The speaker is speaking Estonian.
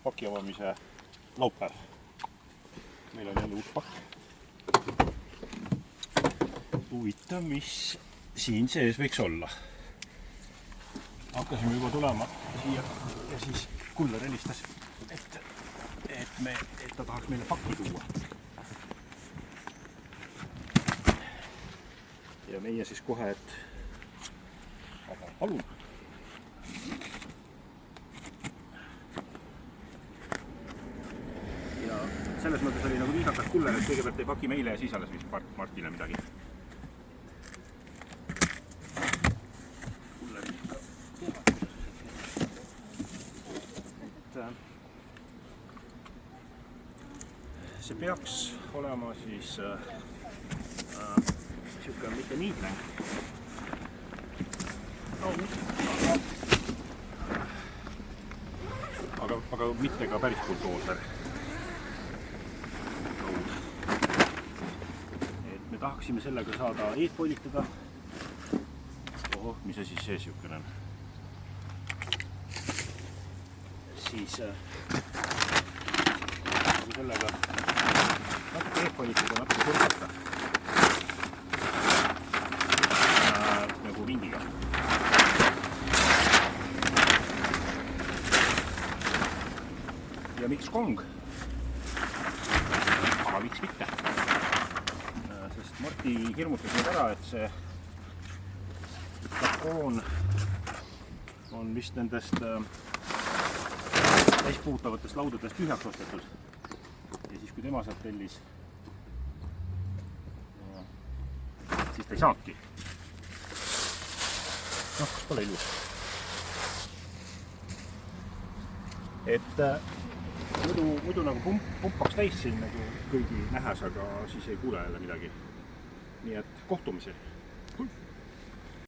paki avamise laupäev. Meil on jälle uus pakk. Huvitav, mis siin sees võiks olla. Hakkasime juba tulema siia ja siis Kuller helistas, et ta tahaks meile pakki tuua. Ja meie siis kohe, et aga palun. Ja selles mõttes oli nagu viisakas Kuller, et kõigepealt ei paki meile ja siis alles vist Martile midagi. See peaks olema siis niisugune mitte niidne. Aga mitte ka päris buldooser. Et me tahaksime sellega saada eetpolitada. Oho, mis asi see niisugune on? Siis sellega natuke eetpolitada, natuke sõrgata. Nagu vingiga. Ja miks kong? Aga miks mitte? Sest Marti hirmutas nüüd ära, et see kaproon on vist nendest täispuutavatest laudadest tühjaks ostetud. Ja siis kui tema sealt tellis, siis ta ei saanudki. Noh, kas pole ilus? Et muidu nagu pumpaks täis siin nagu kõigi nähes, aga siis ei kuule jälle midagi. Nii et kohtumisel.